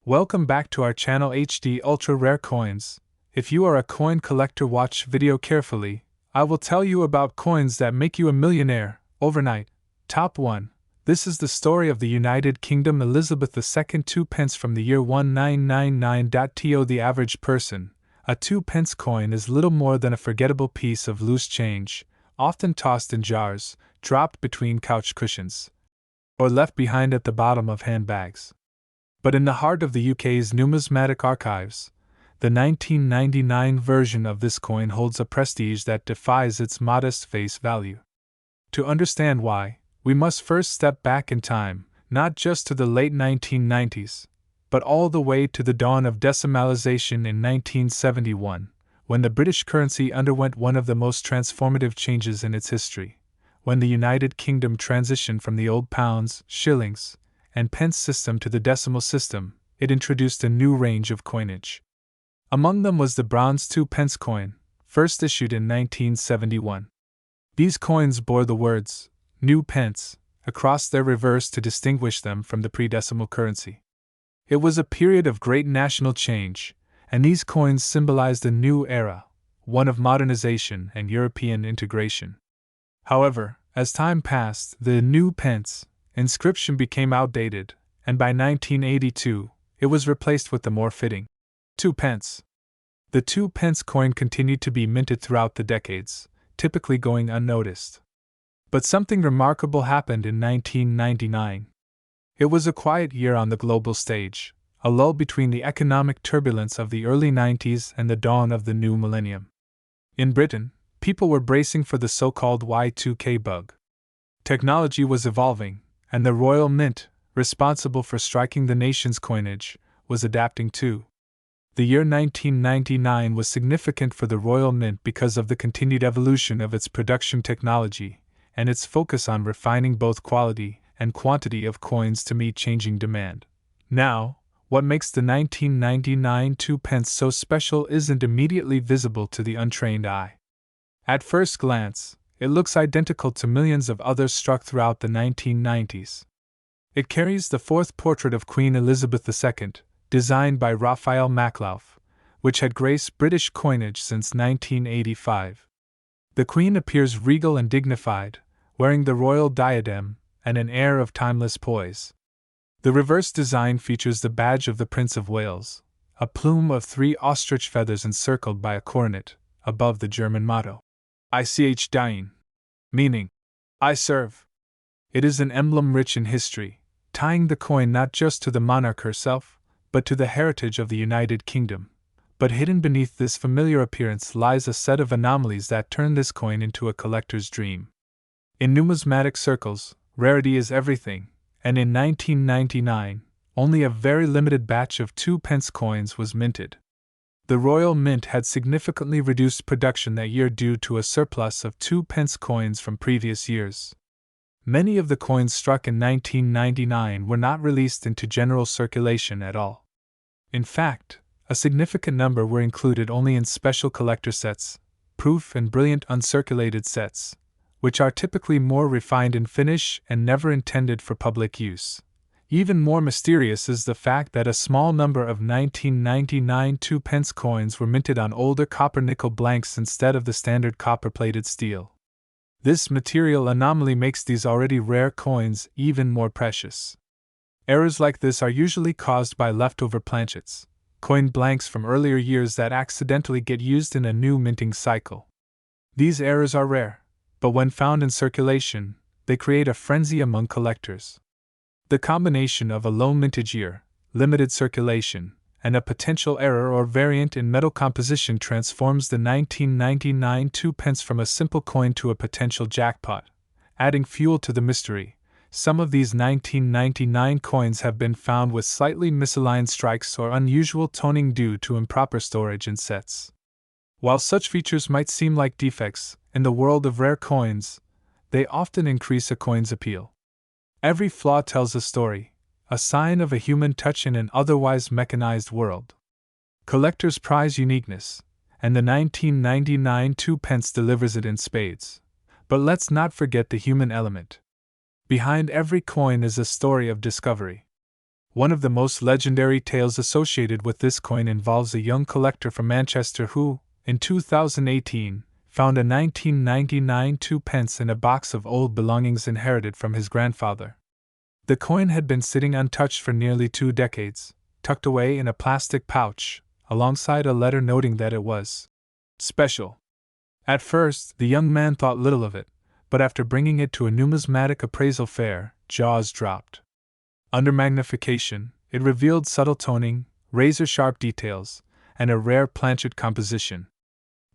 Welcome back to our channel HD Ultra Rare Coins. If you are a coin collector, watch video carefully. I will tell you about coins that make you a millionaire overnight. Top 1. This is the story of the United Kingdom Elizabeth II 2 pence from the year 1999. The average person, a 2 pence coin is little more than a forgettable piece of loose change, often tossed in jars, dropped between couch cushions, or left behind at the bottom of handbags. But in the heart of the UK's numismatic archives, the 1999 version of this coin holds a prestige that defies its modest face value. To understand why, we must first step back in time, not just to the late 1990s, but all the way to the dawn of decimalization in 1971, when the British currency underwent one of the most transformative changes in its history, when the United Kingdom transitioned from the old pounds, shillings, and pence system to the decimal system. It introduced a new range of coinage. Among them was the bronze 2 pence coin, first issued in 1971. These coins bore the words, "New Pence," across their reverse to distinguish them from the pre-decimal currency. It was a period of great national change, and these coins symbolized a new era, one of modernization and European integration. However, as time passed, the new pence inscription became outdated, and by 1982, it was replaced with the more fitting 2 pence. The 2 pence coin continued to be minted throughout the decades, typically going unnoticed. But something remarkable happened in 1999. It was a quiet year on the global stage, a lull between the economic turbulence of the early 90s and the dawn of the new millennium. In Britain, people were bracing for the so-called Y2K bug. Technology was evolving, and the Royal Mint, responsible for striking the nation's coinage, was adapting too. The year 1999 was significant for the Royal Mint because of the continued evolution of its production technology, and its focus on refining both quality and quantity of coins to meet changing demand. Now, what makes the 1999 2 pence so special isn't immediately visible to the untrained eye. At first glance, it looks identical to millions of others struck throughout the 1990s. It carries the fourth portrait of Queen Elizabeth II, designed by Raphael Maklauf, which had graced British coinage since 1985. The Queen appears regal and dignified, wearing the royal diadem and an air of timeless poise. The reverse design features the badge of the Prince of Wales, a plume of 3 ostrich feathers encircled by a coronet, above the German motto, Ich diene, meaning, I serve. It is an emblem rich in history, tying the coin not just to the monarch herself, but to the heritage of the United Kingdom. But hidden beneath this familiar appearance lies a set of anomalies that turn this coin into a collector's dream. In numismatic circles, rarity is everything, and in 1999, only a very limited batch of 2 pence coins was minted. The Royal Mint had significantly reduced production that year due to a surplus of 2 pence coins from previous years. Many of the coins struck in 1999 were not released into general circulation at all. In fact, a significant number were included only in special collector sets, proof and brilliant uncirculated sets, which are typically more refined in finish and never intended for public use. Even more mysterious is the fact that a small number of 1999 2 pence coins were minted on older copper-nickel blanks instead of the standard copper-plated steel. This material anomaly makes these already rare coins even more precious. Errors like this are usually caused by leftover planchets, coin blanks from earlier years that accidentally get used in a new minting cycle. These errors are rare, but when found in circulation, they create a frenzy among collectors. The combination of a low mintage year, limited circulation, and a potential error or variant in metal composition transforms the 1999 2 pence from a simple coin to a potential jackpot, adding fuel to the mystery. Some of these 1999 coins have been found with slightly misaligned strikes or unusual toning due to improper storage in sets. While such features might seem like defects, in the world of rare coins, they often increase a coin's appeal. Every flaw tells a story, a sign of a human touch in an otherwise mechanized world. Collectors prize uniqueness, and the 1999 2 pence delivers it in spades. But let's not forget the human element. Behind every coin is a story of discovery. One of the most legendary tales associated with this coin involves a young collector from Manchester who, in 2018, found a 1999 2p in a box of old belongings inherited from his grandfather. The coin had been sitting untouched for nearly 2 decades, tucked away in a plastic pouch, alongside a letter noting that it was special. At first, the young man thought little of it, but after bringing it to a numismatic appraisal fair, jaws dropped. Under magnification, it revealed subtle toning, razor-sharp details, and a rare planchet composition.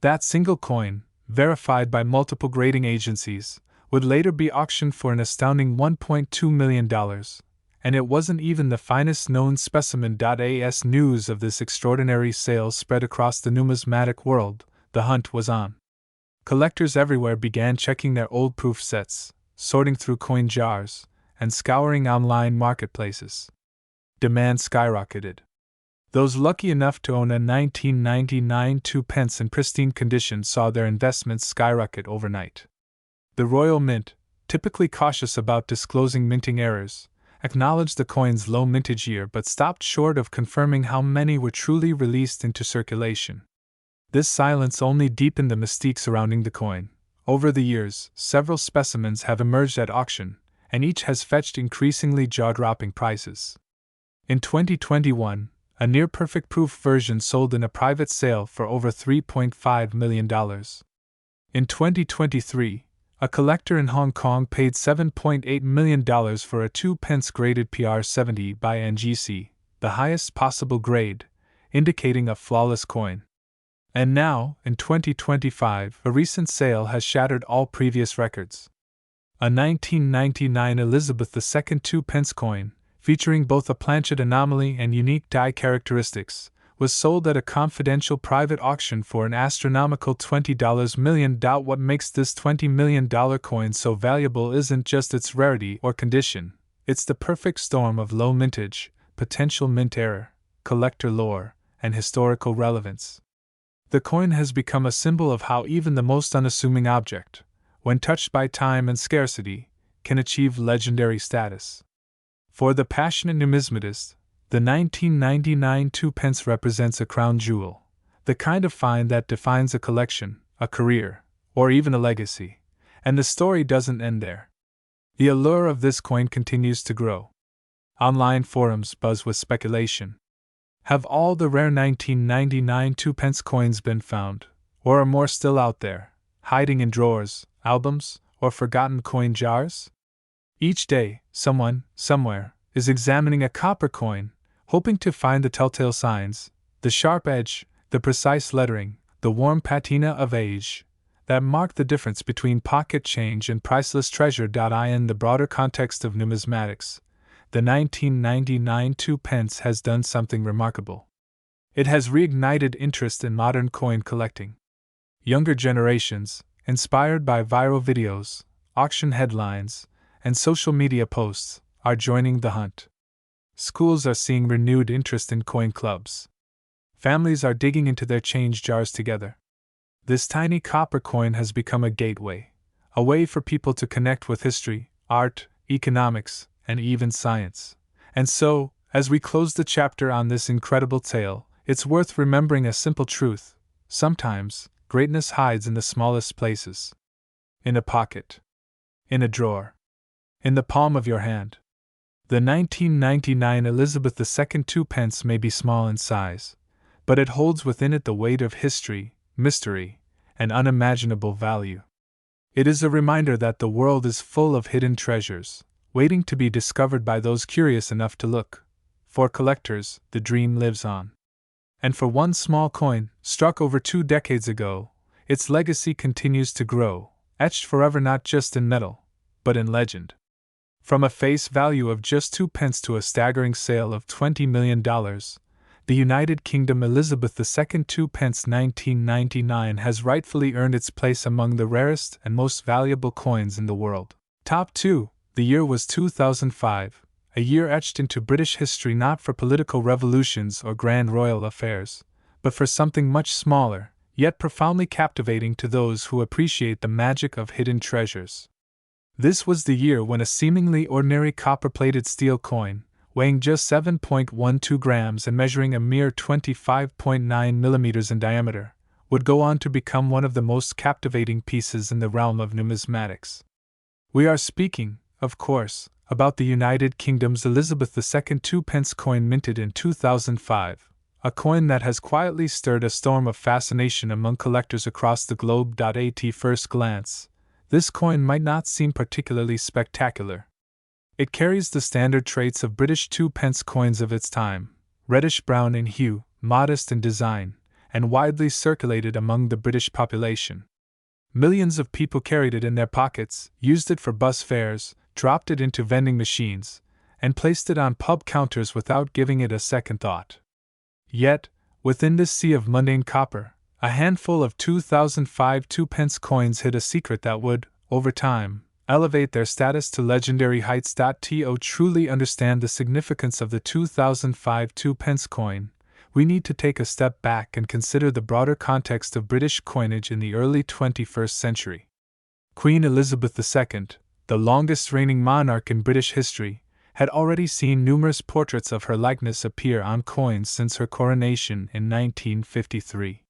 That single coin, verified by multiple grading agencies, would later be auctioned for an astounding $1.2 million, and it wasn't even the finest known specimen. As news of this extraordinary sale spread across the numismatic world, the hunt was on. Collectors everywhere began checking their old proof sets, sorting through coin jars, and scouring online marketplaces. Demand skyrocketed. Those lucky enough to own a 1999 2p in pristine condition saw their investments skyrocket overnight. The Royal Mint, typically cautious about disclosing minting errors, acknowledged the coin's low mintage year but stopped short of confirming how many were truly released into circulation. This silence only deepened the mystique surrounding the coin. Over the years, several specimens have emerged at auction, and each has fetched increasingly jaw-dropping prices. In 2021, a near-perfect proof version sold in a private sale for over $3.5 million. In 2023, a collector in Hong Kong paid $7.8 million for a 2p graded PR70 by NGC, the highest possible grade, indicating a flawless coin. And now, in 2025, a recent sale has shattered all previous records. A 1999 Elizabeth II 2p coin, featuring both a planchet anomaly and unique die characteristics, was sold at a confidential private auction for an astronomical $20 million. What makes this $20 million coin so valuable isn't just its rarity or condition, it's the perfect storm of low mintage, potential mint error, collector lore, and historical relevance. The coin has become a symbol of how even the most unassuming object, when touched by time and scarcity, can achieve legendary status. For the passionate numismatist, the 1999 2p represents a crown jewel, the kind of find that defines a collection, a career, or even a legacy. And the story doesn't end there. The allure of this coin continues to grow. Online forums buzz with speculation. Have all the rare 1999 2p coins been found, or are more still out there, hiding in drawers, albums, or forgotten coin jars? Each day, someone, somewhere, is examining a copper coin, hoping to find the telltale signs, the sharp edge, the precise lettering, the warm patina of age, that mark the difference between pocket change and priceless treasure. In the broader context of numismatics, the 1999 2p has done something remarkable. It has reignited interest in modern coin collecting. Younger generations, inspired by viral videos, auction headlines, and social media posts, are joining the hunt. Schools are seeing renewed interest in coin clubs. Families are digging into their change jars together. This tiny copper coin has become a gateway, a way for people to connect with history, art, economics, and even science. And so, as we close the chapter on this incredible tale, it's worth remembering a simple truth: sometimes, greatness hides in the smallest places. In a pocket. In a drawer. In the palm of your hand. The 1999 Elizabeth II 2p may be small in size, but it holds within it the weight of history, mystery, and unimaginable value. It is a reminder that the world is full of hidden treasures, waiting to be discovered by those curious enough to look. For collectors, the dream lives on. And for one small coin, struck over 2 decades ago, its legacy continues to grow, etched forever not just in metal, but in legend. From a face value of just 2p to a staggering sale of $20 million, the United Kingdom Elizabeth II 2p 1999 has rightfully earned its place among the rarest and most valuable coins in the world. Top 2. The year was 2005, a year etched into British history not for political revolutions or grand royal affairs, but for something much smaller, yet profoundly captivating to those who appreciate the magic of hidden treasures. This was the year when a seemingly ordinary copper-plated steel coin, weighing just 7.12 grams and measuring a mere 25.9 millimeters in diameter, would go on to become one of the most captivating pieces in the realm of numismatics. We are speaking, of course, about the United Kingdom's Elizabeth II 2-pence coin minted in 2005, a coin that has quietly stirred a storm of fascination among collectors across the globe. At first glance, this coin might not seem particularly spectacular. It carries the standard traits of British 2-pence coins of its time, reddish-brown in hue, modest in design, and widely circulated among the British population. Millions of people carried it in their pockets, used it for bus fares, dropped it into vending machines, and placed it on pub counters without giving it a second thought. Yet, within this sea of mundane copper, a handful of 2005 2-pence coins hid a secret that would, over time, elevate their status to legendary heights. To truly understand the significance of the 2005 2-pence coin, we need to take a step back and consider the broader context of British coinage in the early 21st century. Queen Elizabeth II, the longest reigning monarch in British history, had already seen numerous portraits of her likeness appear on coins since her coronation in 1953.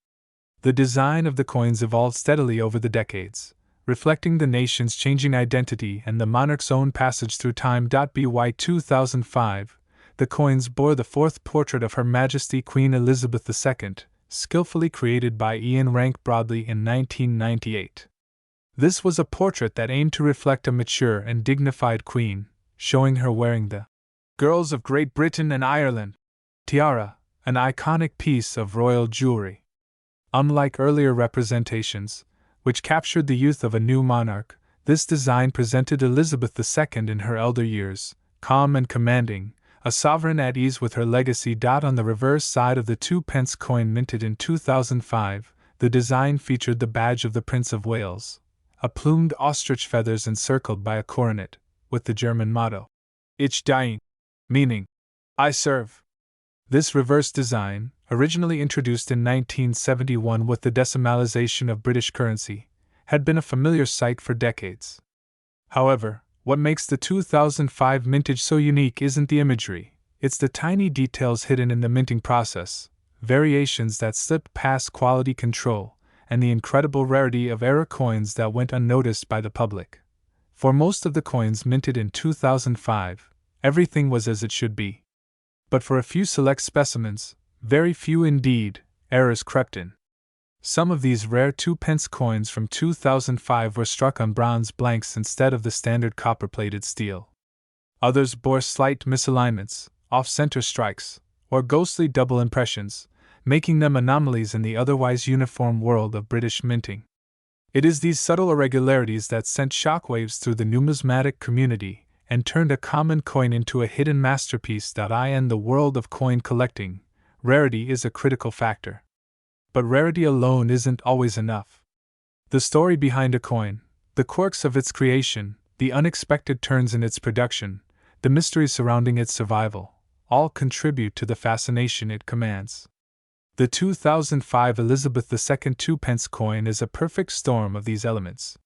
The design of the coins evolved steadily over the decades, reflecting the nation's changing identity and the monarch's own passage through time. By 2005, the coins bore the fourth portrait of Her Majesty Queen Elizabeth II, skillfully created by Ian Rank Broadley in 1998. This was a portrait that aimed to reflect a mature and dignified queen, showing her wearing the Girls of Great Britain and Ireland tiara, an iconic piece of royal jewelry. Unlike earlier representations, which captured the youth of a new monarch, this design presented Elizabeth II in her elder years, calm and commanding, a sovereign at ease with her legacy. On the reverse side of the 2-pence coin minted in 2005, the design featured the badge of the Prince of Wales, a plumed ostrich feathers encircled by a coronet, with the German motto, Ich diene, meaning, I serve. This reverse design, originally introduced in 1971 with the decimalization of British currency, had been a familiar sight for decades. However, what makes the 2005 mintage so unique isn't the imagery, it's the tiny details hidden in the minting process, variations that slipped past quality control, and the incredible rarity of era coins that went unnoticed by the public. For most of the coins minted in 2005, everything was as it should be. But for a few select specimens, very few indeed, errors crept in. Some of these rare 2-pence coins from 2005 were struck on bronze blanks instead of the standard copper-plated steel. Others bore slight misalignments, off-center strikes, or ghostly double impressions, making them anomalies in the otherwise uniform world of British minting. It is these subtle irregularities that sent shockwaves through the numismatic community and turned a common coin into a hidden masterpiece. In the world of coin collecting, rarity is a critical factor. But rarity alone isn't always enough. The story behind a coin, the quirks of its creation, the unexpected turns in its production, the mysteries surrounding its survival, all contribute to the fascination it commands. The 2005 Elizabeth II 2-pence coin is a perfect storm of these elements.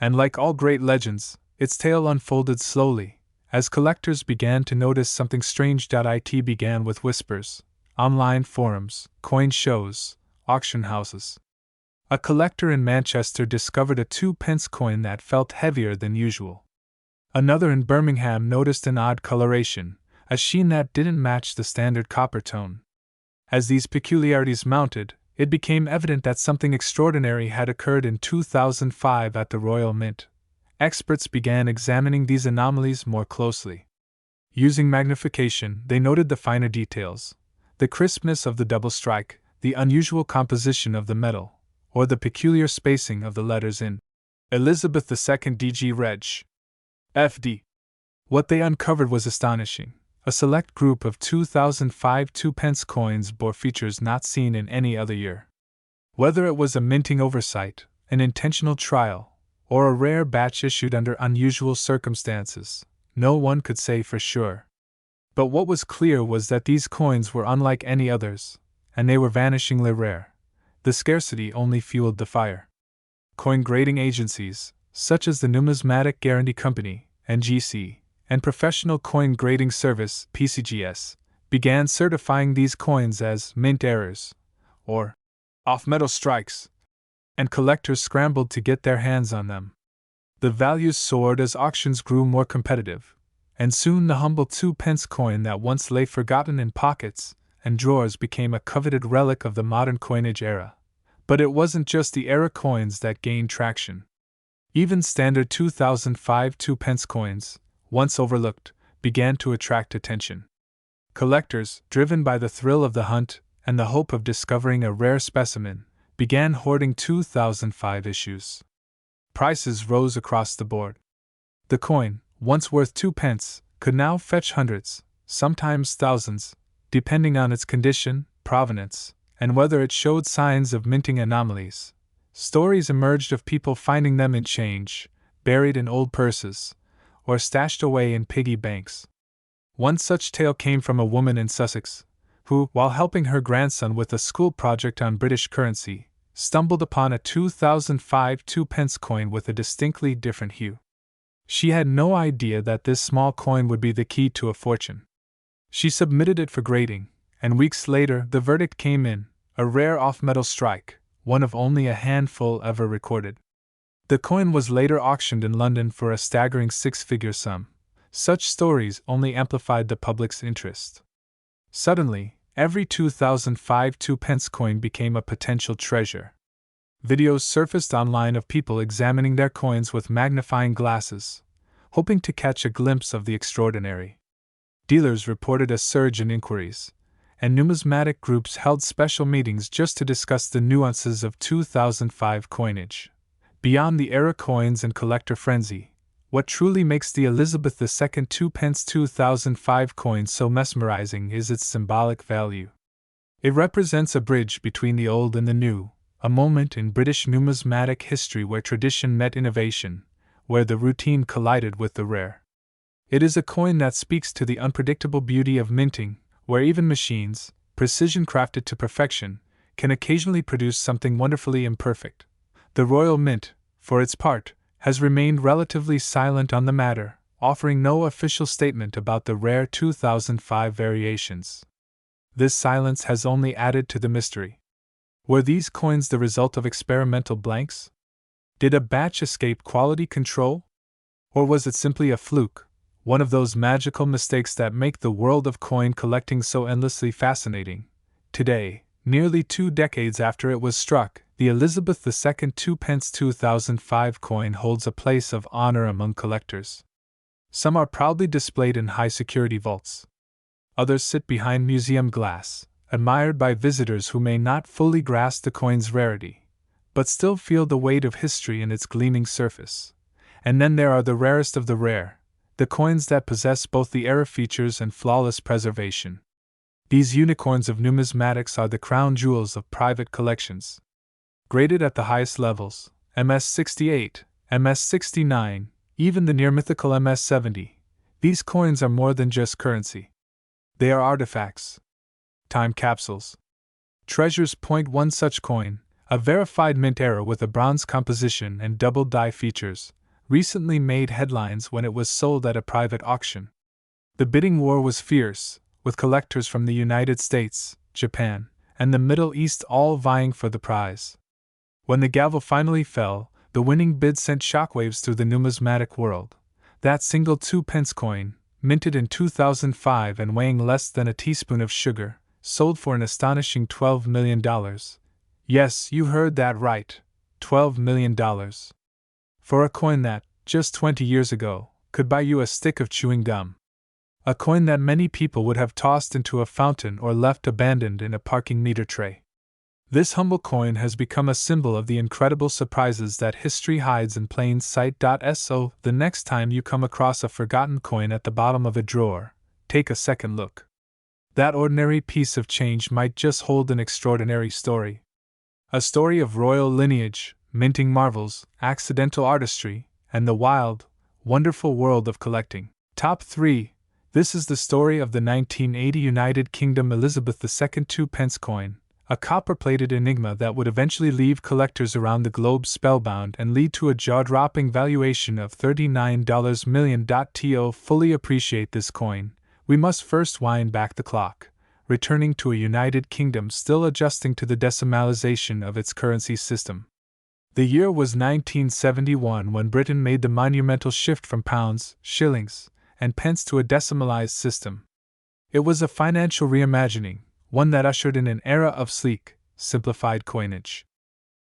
And like all great legends, its tale unfolded slowly, as collectors began to notice something strange. It began with whispers, online forums, coin shows, auction houses. A collector in Manchester discovered a 2-pence coin that felt heavier than usual. Another in Birmingham noticed an odd coloration, a sheen that didn't match the standard copper tone. As these peculiarities mounted, it became evident that something extraordinary had occurred in 2005 at the Royal Mint. Experts began examining these anomalies more closely. Using magnification, they noted the finer details, the crispness of the double strike, the unusual composition of the metal, or the peculiar spacing of the letters in Elizabeth II DG Reg. FD. What they uncovered was astonishing. A select group of 2005 2-pence coins bore features not seen in any other year. Whether it was a minting oversight, an intentional trial, or a rare batch issued under unusual circumstances, no one could say for sure. But what was clear was that these coins were unlike any others, and they were vanishingly rare. The scarcity only fueled the fire. Coin grading agencies, such as the Numismatic Guarantee Company, NGC, and Professional Coin Grading Service (PCGS) began certifying these coins as mint errors, or off-metal strikes, and collectors scrambled to get their hands on them. The values soared as auctions grew more competitive, and soon the humble 2-pence coin that once lay forgotten in pockets and drawers became a coveted relic of the modern coinage era. But it wasn't just the era coins that gained traction. Even standard 2005 2-pence coins, once overlooked, began to attract attention. Collectors, driven by the thrill of the hunt and the hope of discovering a rare specimen, began hoarding 2005 issues. Prices rose across the board. The coin, once worth 2 pence, could now fetch hundreds, sometimes thousands, depending on its condition, provenance, and whether it showed signs of minting anomalies. Stories emerged of people finding them in change, buried in old purses, or stashed away in piggy banks. One such tale came from a woman in Sussex, who, while helping her grandson with a school project on British currency, stumbled upon a 2005 2-pence coin with a distinctly different hue. She had no idea that this small coin would be the key to a fortune. She submitted it for grading, and weeks later the verdict came in, a rare off-metal strike, one of only a handful ever recorded. The coin was later auctioned in London for a staggering six-figure sum. Such stories only amplified the public's interest. Suddenly, every 2005 2-pence coin became a potential treasure. Videos surfaced online of people examining their coins with magnifying glasses, hoping to catch a glimpse of the extraordinary. Dealers reported a surge in inquiries, and numismatic groups held special meetings just to discuss the nuances of 2005 coinage. Beyond the era coins and collector frenzy, what truly makes the Elizabeth II 2-pence 2005 coin so mesmerizing is its symbolic value. It represents a bridge between the old and the new, a moment in British numismatic history where tradition met innovation, where the routine collided with the rare. It is a coin that speaks to the unpredictable beauty of minting, where even machines, precision crafted to perfection, can occasionally produce something wonderfully imperfect. The Royal Mint, for its part, has remained relatively silent on the matter, offering no official statement about the rare 2005 variations. This silence has only added to the mystery. Were these coins the result of experimental blanks? Did a batch escape quality control? Or was it simply a fluke, one of those magical mistakes that make the world of coin collecting so endlessly fascinating? Today, nearly 2 decades after it was struck, the Elizabeth II 2-pence 2005 coin holds a place of honor among collectors. Some are proudly displayed in high-security vaults. Others sit behind museum glass, admired by visitors who may not fully grasp the coin's rarity, but still feel the weight of history in its gleaming surface. And then there are the rarest of the rare, the coins that possess both the era features and flawless preservation. These unicorns of numismatics are the crown jewels of private collections. Graded at the highest levels, MS-68, MS-69, even the near-mythical MS-70, these coins are more than just currency. They are artifacts. Time capsules. Treasures. One such coin, a verified mint era with a bronze composition and double die features, recently made headlines when it was sold at a private auction. The bidding war was fierce, with collectors from the United States, Japan, and the Middle East all vying for the prize. When the gavel finally fell, the winning bid sent shockwaves through the numismatic world. That single 2-pence coin, minted in 2005 and weighing less than a teaspoon of sugar, sold for an astonishing $12 million. Yes, you heard that right, $12 million. For a coin that, just 20 years ago, could buy you a stick of chewing gum. A coin that many people would have tossed into a fountain or left abandoned in a parking meter tray. This humble coin has become a symbol of the incredible surprises that history hides in plain sight. So, the next time you come across a forgotten coin at the bottom of a drawer, take a second look. That ordinary piece of change might just hold an extraordinary story. A story of royal lineage, minting marvels, accidental artistry, and the wild, wonderful world of collecting. Top 3. This is the story of the 1980 United Kingdom Elizabeth II 2-pence coin, a copper-plated enigma that would eventually leave collectors around the globe spellbound and lead to a jaw-dropping valuation of $39 million. To fully appreciate this coin, we must first wind back the clock, returning to a United Kingdom still adjusting to the decimalization of its currency system. The year was 1971 when Britain made the monumental shift from pounds, shillings, and pence to a decimalized system. It was a financial reimagining, one that ushered in an era of sleek, simplified coinage.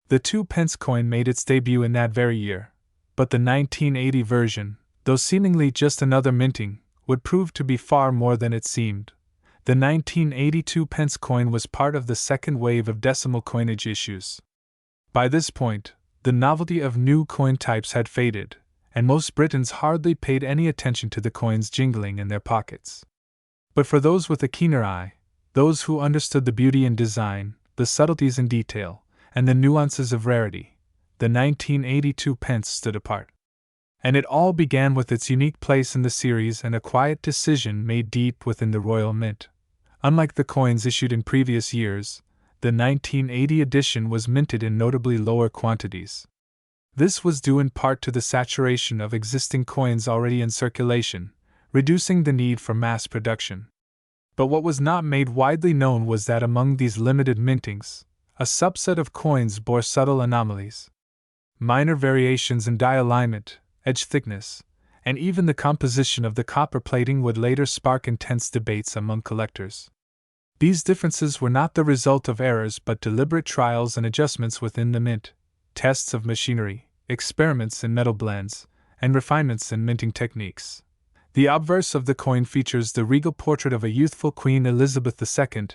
The 2-pence coin made its debut in that very year, but the 1980 version, though seemingly just another minting, would prove to be far more than it seemed. The 1982 pence coin was part of the second wave of decimal coinage issues. By this point, the novelty of new coin types had faded, and most Britons hardly paid any attention to the coins jingling in their pockets. But for those with a keener eye, those who understood the beauty in design, the subtleties in detail, and the nuances of rarity, the 1982 pence stood apart. And it all began with its unique place in the series and a quiet decision made deep within the Royal Mint. Unlike the coins issued in previous years, the 1980 edition was minted in notably lower quantities. This was due in part to the saturation of existing coins already in circulation, reducing the need for mass production. But what was not made widely known was that among these limited mintings, a subset of coins bore subtle anomalies. Minor variations in die alignment, edge thickness, and even the composition of the copper plating would later spark intense debates among collectors. These differences were not the result of errors but deliberate trials and adjustments within the mint, tests of machinery, experiments in metal blends, and refinements in minting techniques. The obverse of the coin features the regal portrait of a youthful Queen Elizabeth II,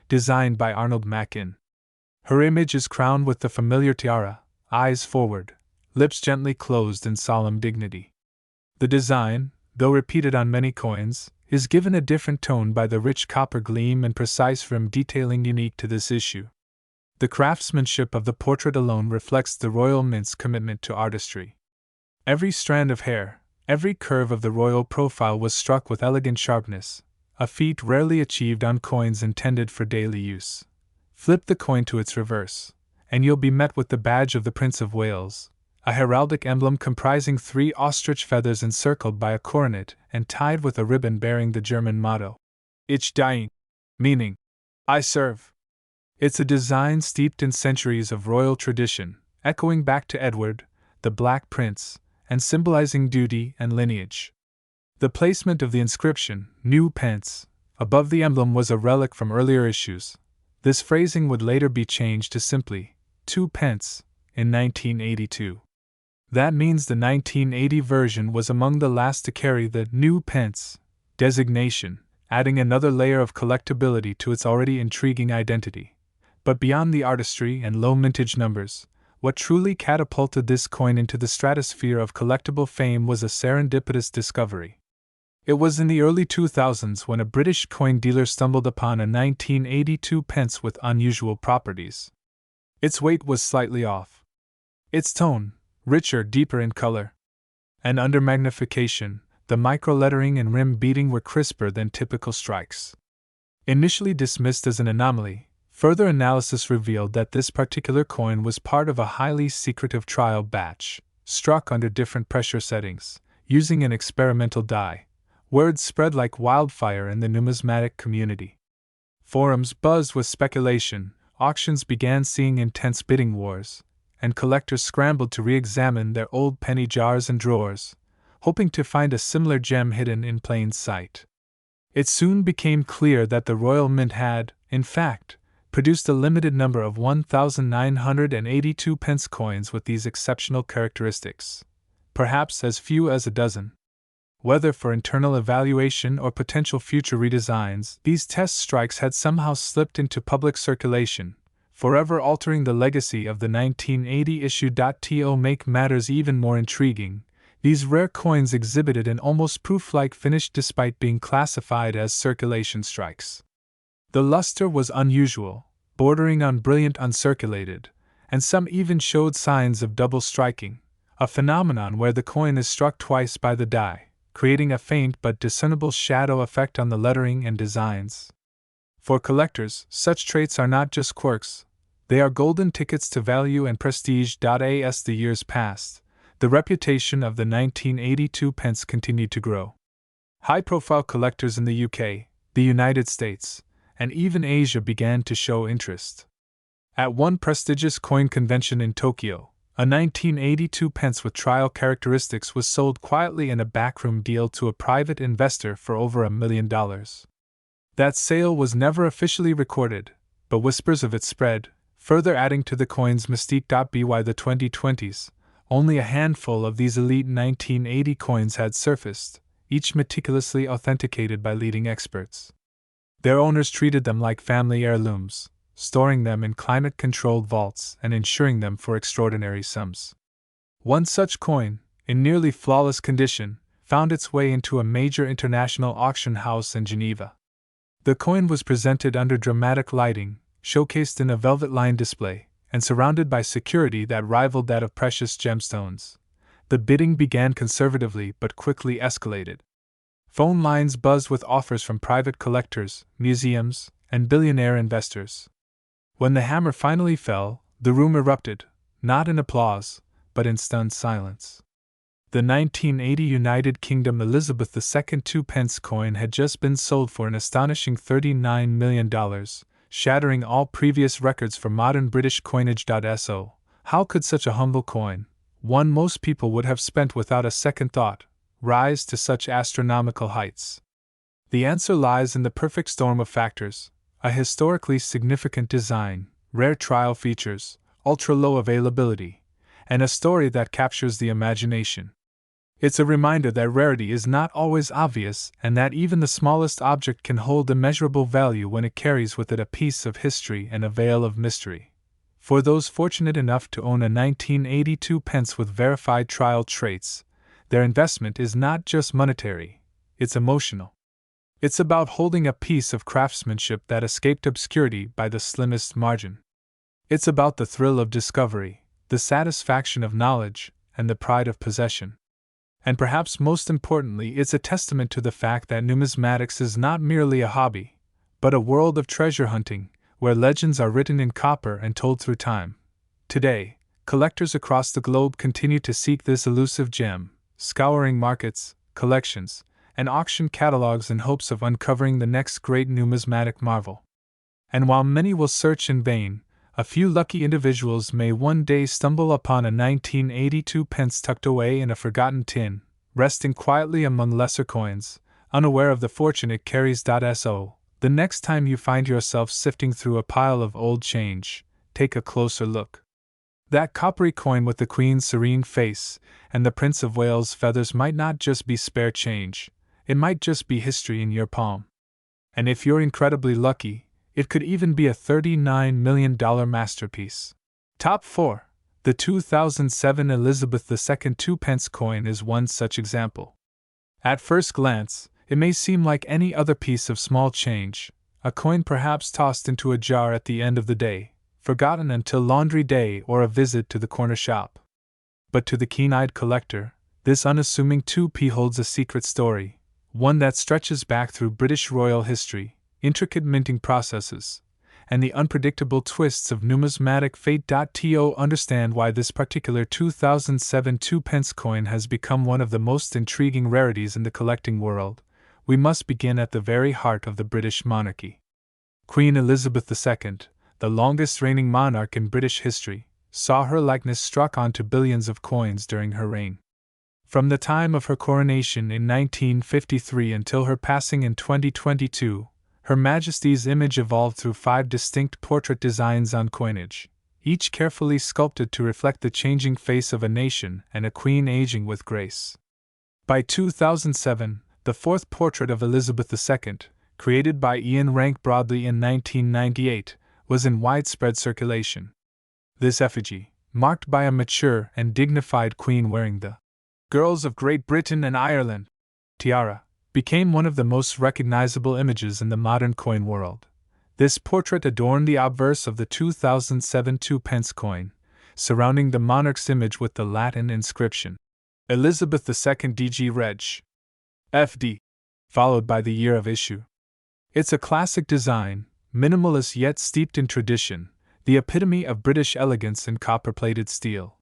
designed by Arnold Mackin. Her image is crowned with the familiar tiara, eyes forward, lips gently closed in solemn dignity. The design, though repeated on many coins, is given a different tone by the rich copper gleam and precise rim detailing unique to this issue. The craftsmanship of the portrait alone reflects the Royal Mint's commitment to artistry. Every strand of hair, every curve of the royal profile was struck with elegant sharpness, a feat rarely achieved on coins intended for daily use. Flip the coin to its reverse, and you'll be met with the badge of the Prince of Wales, a heraldic emblem comprising 3 ostrich feathers encircled by a coronet and tied with a ribbon bearing the German motto, Ich diene, meaning, I serve. It's a design steeped in centuries of royal tradition, echoing back to Edward, the Black Prince, and symbolizing duty and lineage. The placement of the inscription, New Pence, above the emblem was a relic from earlier issues. This phrasing would later be changed to simply, 2 pence, in 1982. That means the 1980 version was among the last to carry the New Pence designation, adding another layer of collectability to its already intriguing identity. But beyond the artistry and low mintage numbers, what truly catapulted this coin into the stratosphere of collectible fame was a serendipitous discovery. It was in the early 2000s when a British coin dealer stumbled upon a 1982 pence with unusual properties. Its weight was slightly off. Its tone, richer, deeper in color. And under magnification, the micro-lettering and rim beading were crisper than typical strikes. Initially dismissed as an anomaly, further analysis revealed that this particular coin was part of a highly secretive trial batch, struck under different pressure settings, using an experimental die. Word spread like wildfire in the numismatic community. Forums buzzed with speculation, auctions began seeing intense bidding wars, and collectors scrambled to re-examine their old penny jars and drawers, hoping to find a similar gem hidden in plain sight. It soon became clear that the Royal Mint had, in fact, produced a limited number of 1,982 pence coins with these exceptional characteristics, perhaps as few as a dozen. Whether for internal evaluation or potential future redesigns, these test strikes had somehow slipped into public circulation, forever altering the legacy of the 1980 issue. To make matters even more intriguing, these rare coins exhibited an almost proof-like finish despite being classified as circulation strikes. The luster was unusual, bordering on brilliant uncirculated, and some even showed signs of double striking, a phenomenon where the coin is struck twice by the die, creating a faint but discernible shadow effect on the lettering and designs. For collectors, such traits are not just quirks, they are golden tickets to value and prestige. As the years passed, the reputation of the 1982 pence continued to grow. High-profile collectors in the UK, the United States, and even Asia began to show interest. At one prestigious coin convention in Tokyo, a 1982 pence with trial characteristics was sold quietly in a backroom deal to a private investor for over $1 million. That sale was never officially recorded, but whispers of it spread, further adding to the coin's mystique. By the 2020s, only a handful of these elite 1980 coins had surfaced, each meticulously authenticated by leading experts. Their owners treated them like family heirlooms, storing them in climate-controlled vaults and insuring them for extraordinary sums. One such coin, in nearly flawless condition, found its way into a major international auction house in Geneva. The coin was presented under dramatic lighting, showcased in a velvet-lined display, and surrounded by security that rivaled that of precious gemstones. The bidding began conservatively but quickly escalated. Phone lines buzzed with offers from private collectors, museums, and billionaire investors. When the hammer finally fell, the room erupted, not in applause, but in stunned silence. The 1980 United Kingdom Elizabeth II 2 pence coin had just been sold for an astonishing $39 million, shattering all previous records for modern British coinage. So, how could such a humble coin, one most people would have spent without a second thought, rise to such astronomical heights? The answer lies in the perfect storm of factors: a historically significant design, rare trial features, ultra-low availability, and a story that captures the imagination. It's a reminder that rarity is not always obvious and that even the smallest object can hold immeasurable value when it carries with it a piece of history and a veil of mystery. For those fortunate enough to own a 1982 pence with verified trial traits, their investment is not just monetary, it's emotional. It's about holding a piece of craftsmanship that escaped obscurity by the slimmest margin. It's about the thrill of discovery, the satisfaction of knowledge, and the pride of possession. And perhaps most importantly, it's a testament to the fact that numismatics is not merely a hobby, but a world of treasure hunting, where legends are written in copper and told through time. Today, collectors across the globe continue to seek this elusive gem, scouring markets, collections, and auction catalogs in hopes of uncovering the next great numismatic marvel. And while many will search in vain, a few lucky individuals may one day stumble upon a 1982 pence tucked away in a forgotten tin, resting quietly among lesser coins, unaware of the fortune it carries. So, the next time you find yourself sifting through a pile of old change, take a closer look. That coppery coin with the Queen's serene face and the Prince of Wales' feathers might not just be spare change, it might just be history in your palm. And if you're incredibly lucky, it could even be a $39 million masterpiece. Top 4. The 2007 Elizabeth II 2 pence coin is one such example. At first glance, it may seem like any other piece of small change, a coin perhaps tossed into a jar at the end of the day, forgotten until laundry day or a visit to the corner shop. But to the keen-eyed collector, this unassuming 2p holds a secret story, one that stretches back through British royal history, intricate minting processes, and the unpredictable twists of numismatic fate. To understand why this particular 2007 2 pence coin has become one of the most intriguing rarities in the collecting world, we must begin at the very heart of the British monarchy. Queen Elizabeth II, the longest reigning monarch in British history, saw her likeness struck onto billions of coins during her reign. From the time of her coronation in 1953 until her passing in 2022, Her Majesty's image evolved through 5 distinct portrait designs on coinage, each carefully sculpted to reflect the changing face of a nation and a queen aging with grace. By 2007, the 4th portrait of Elizabeth II, created by Ian Rank Broadley in 1998, was in widespread circulation. This effigy, marked by a mature and dignified queen wearing the Girls of Great Britain and Ireland tiara, became one of the most recognizable images in the modern coin world. This portrait adorned the obverse of the 2007 2 pence coin, surrounding the monarch's image with the Latin inscription, Elizabeth II DG Reg. FD, followed by the year of issue. It's a classic design, minimalist yet steeped in tradition, the epitome of British elegance in copper-plated steel.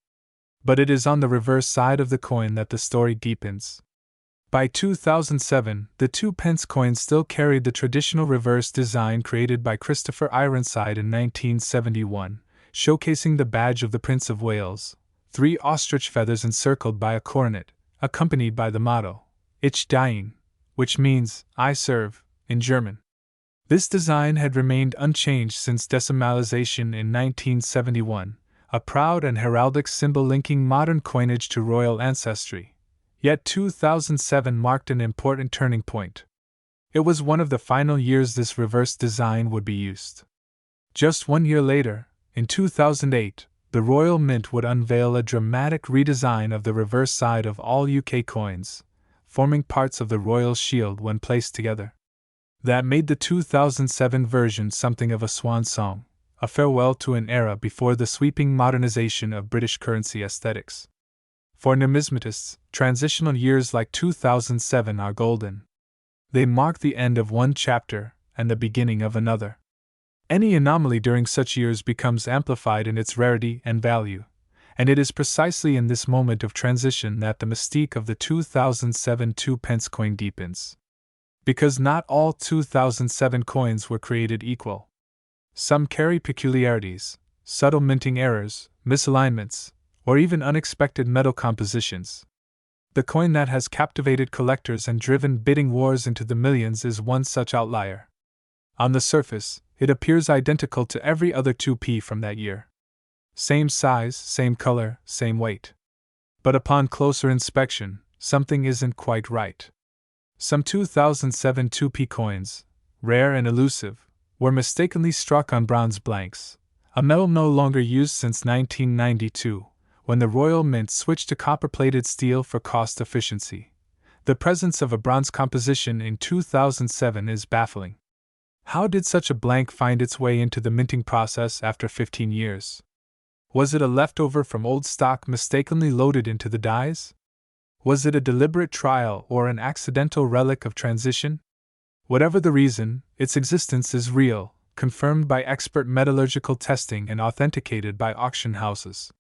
But it is on the reverse side of the coin that the story deepens. By 2007, the 2p coin still carried the traditional reverse design created by Christopher Ironside in 1971, showcasing the badge of the Prince of Wales, 3 ostrich feathers encircled by a coronet, accompanied by the motto, Ich diene, which means, I serve, in German. This design had remained unchanged since decimalization in 1971, a proud and heraldic symbol linking modern coinage to royal ancestry. Yet 2007 marked an important turning point. It was one of the final years this reverse design would be used. Just 1 year later, in 2008, the Royal Mint would unveil a dramatic redesign of the reverse side of all UK coins, forming parts of the royal shield when placed together. That made the 2007 version something of a swan song, a farewell to an era before the sweeping modernization of British currency aesthetics. For numismatists, transitional years like 2007 are golden. They mark the end of one chapter and the beginning of another. Any anomaly during such years becomes amplified in its rarity and value, and it is precisely in this moment of transition that the mystique of the 2007 2p coin deepens. Because not all 2007 coins were created equal. Some carry peculiarities, subtle minting errors, misalignments, or even unexpected metal compositions. The coin that has captivated collectors and driven bidding wars into the millions is one such outlier. On the surface, it appears identical to every other 2p from that year. Same size, same color, same weight. But upon closer inspection, something isn't quite right. Some 2007 2p coins, rare and elusive, were mistakenly struck on bronze blanks, a metal no longer used since 1992. When the Royal Mint switched to copper-plated steel for cost efficiency. The presence of a bronze composition in 2007 is baffling. How did such a blank find its way into the minting process after 15 years? Was it a leftover from old stock mistakenly loaded into the dies? Was it a deliberate trial or an accidental relic of transition? Whatever the reason, its existence is real, confirmed by expert metallurgical testing and authenticated by auction houses.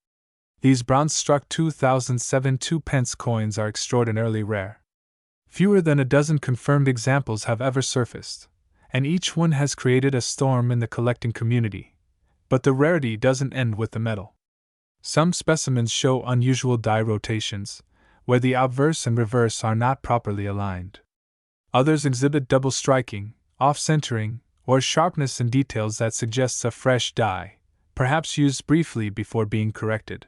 These bronze-struck 2007 2p coins are extraordinarily rare. Fewer than a dozen confirmed examples have ever surfaced, and each one has created a storm in the collecting community. But the rarity doesn't end with the metal. Some specimens show unusual die rotations, where the obverse and reverse are not properly aligned. Others exhibit double striking, off-centering, or sharpness in details that suggests a fresh die, perhaps used briefly before being corrected.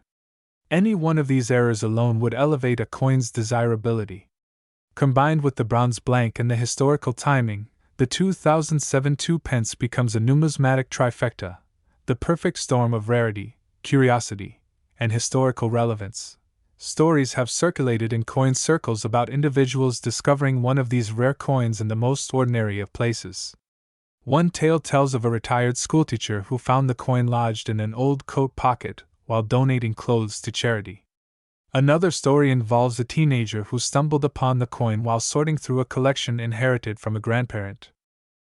Any one of these errors alone would elevate a coin's desirability. Combined with the bronze blank and the historical timing, the 2007 2p becomes a numismatic trifecta, the perfect storm of rarity, curiosity, and historical relevance. Stories have circulated in coin circles about individuals discovering one of these rare coins in the most ordinary of places. One tale tells of a retired schoolteacher who found the coin lodged in an old coat pocket while donating clothes to charity. Another story involves a teenager who stumbled upon the coin while sorting through a collection inherited from a grandparent.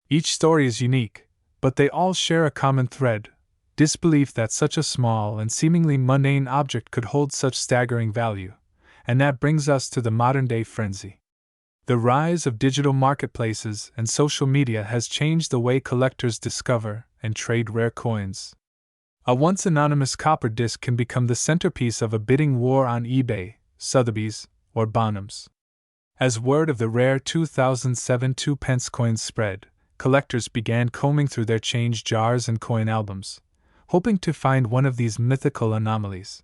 Each story is unique, but they all share a common thread: disbelief that such a small and seemingly mundane object could hold such staggering value, and that brings us to the modern-day frenzy. The rise of digital marketplaces and social media has changed the way collectors discover and trade rare coins. A once anonymous copper disc can become the centerpiece of a bidding war on eBay, Sotheby's, or Bonhams. As word of the rare 2007 2p coins spread, collectors began combing through their change jars and coin albums, hoping to find one of these mythical anomalies.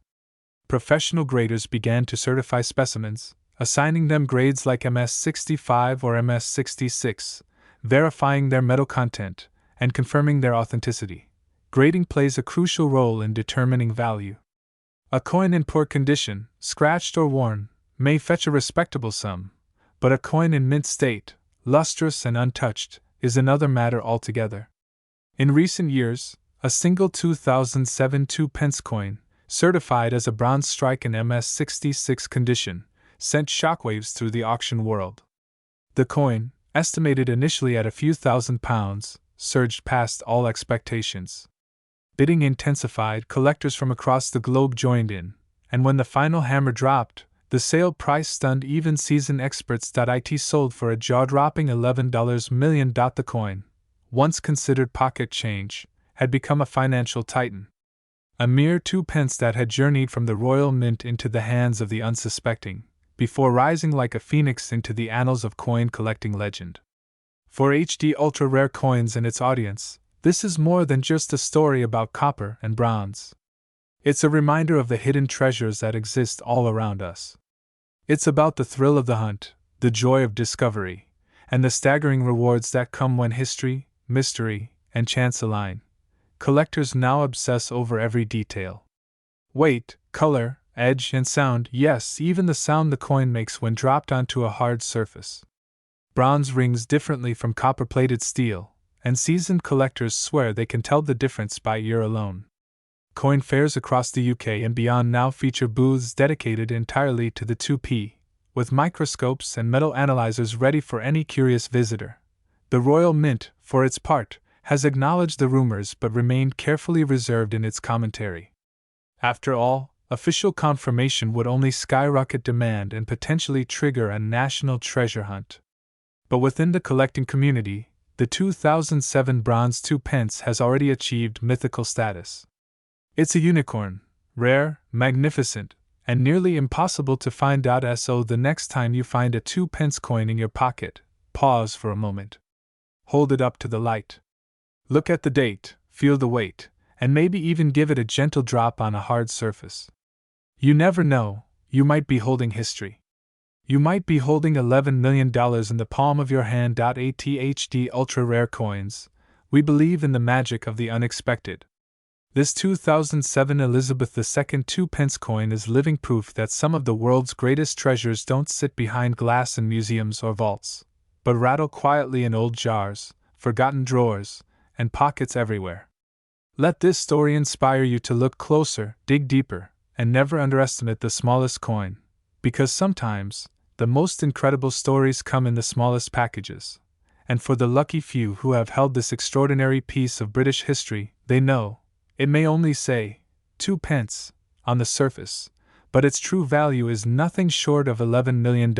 Professional graders began to certify specimens, assigning them grades like MS65 or MS66, verifying their metal content, and confirming their authenticity. Grading plays a crucial role in determining value. A coin in poor condition, scratched or worn, may fetch a respectable sum, but a coin in mint state, lustrous and untouched, is another matter altogether. In recent years, a single 2007 2p coin, certified as a bronze strike in MS66 condition, sent shockwaves through the auction world. The coin, estimated initially at a few £1,000s, surged past all expectations. Bidding intensified, collectors from across the globe joined in, and when the final hammer dropped, the sale price stunned even seasoned experts. It sold for a jaw-dropping $11 million. The coin, once considered pocket change, had become a financial titan. A mere 2 pence that had journeyed from the royal mint into the hands of the unsuspecting, before rising like a phoenix into the annals of coin collecting legend. For HD Ultra Rare Coins and its audience, this is more than just a story about copper and bronze. It's a reminder of the hidden treasures that exist all around us. It's about the thrill of the hunt, the joy of discovery, and the staggering rewards that come when history, mystery, and chance align. Collectors now obsess over every detail. Weight, color, edge, and sound, yes, even the sound the coin makes when dropped onto a hard surface. Bronze rings differently from copper-plated steel, and seasoned collectors swear they can tell the difference by ear alone. Coin fairs across the UK and beyond now feature booths dedicated entirely to the 2p, with microscopes and metal analyzers ready for any curious visitor. The Royal Mint, for its part, has acknowledged the rumors but remained carefully reserved in its commentary. After all, official confirmation would only skyrocket demand and potentially trigger a national treasure hunt. But within the collecting community, the 2007 bronze 2 pence has already achieved mythical status. It's a unicorn, rare, magnificent, and nearly impossible to find out. So the next time you find a 2 pence coin in your pocket, pause for a moment. Hold it up to the light. Look at the date, feel the weight, and maybe even give it a gentle drop on a hard surface. You never know, you might be holding history. You might be holding $11 million in the palm of your hand. ATHD Ultra Rare Coins, we believe in the magic of the unexpected. This 2007 Elizabeth II 2 pence coin is living proof that some of the world's greatest treasures don't sit behind glass in museums or vaults, but rattle quietly in old jars, forgotten drawers, and pockets everywhere. Let this story inspire you to look closer, dig deeper, and never underestimate the smallest coin, because sometimes, the most incredible stories come in the smallest packages. And for the lucky few who have held this extraordinary piece of British history, they know, it may only say 2 pence on the surface, but its true value is nothing short of $11 million.